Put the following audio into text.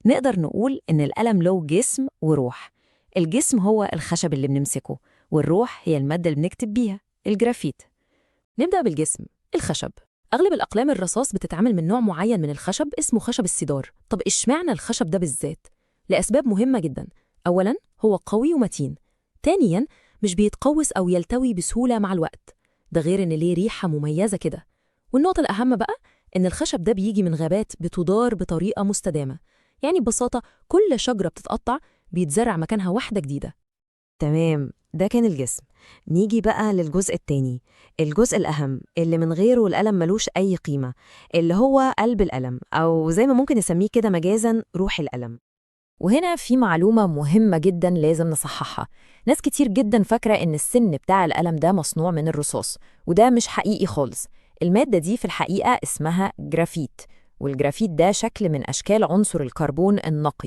نقدر نقول إن القلم له جسم وروح. الجسم هو الخشب اللي بنمسكه، والروح هي المادة اللي بنكتب بيها، الجرافيت. نبدأ بالجسم، الخشب. أغلب الأقلام الرصاص بتتعمل من نوع معين من الخشب اسمه خشب السيدار. طب إشمعنى الخشب ده بالذات؟ لأسباب مهمة جدا. أولاً، هو قوي ومتين. تانياً، مش بيتقوس أو يلتوي بسهولة مع الوقت. ده غير إن ليه ريحة مميزة كده. والنقطة الأهم بقى إن الخشب ده بيجي من غابات بتدار بطريقة مستدامة. يعني ببساطة كل شجرة بتتقطع بيتزرع مكانها واحدة جديدة. تمام، ده كان الجسم. نيجي بقى للجزء التاني، الجزء الأهم اللي من غيره القلم ملوش أي قيمة، اللي هو قلب القلم، أو زي ما ممكن نسميه كده مجازاً روح القلم. وهنا في معلومة مهمة جدا لازم نصححها. ناس كتير جدا فاكرة إن السن بتاع القلم ده مصنوع من الرصاص، وده مش حقيقي خالص. المادة دي في الحقيقة اسمها جرافيت، والجرافيت ده شكل من أشكال عنصر الكربون النقي.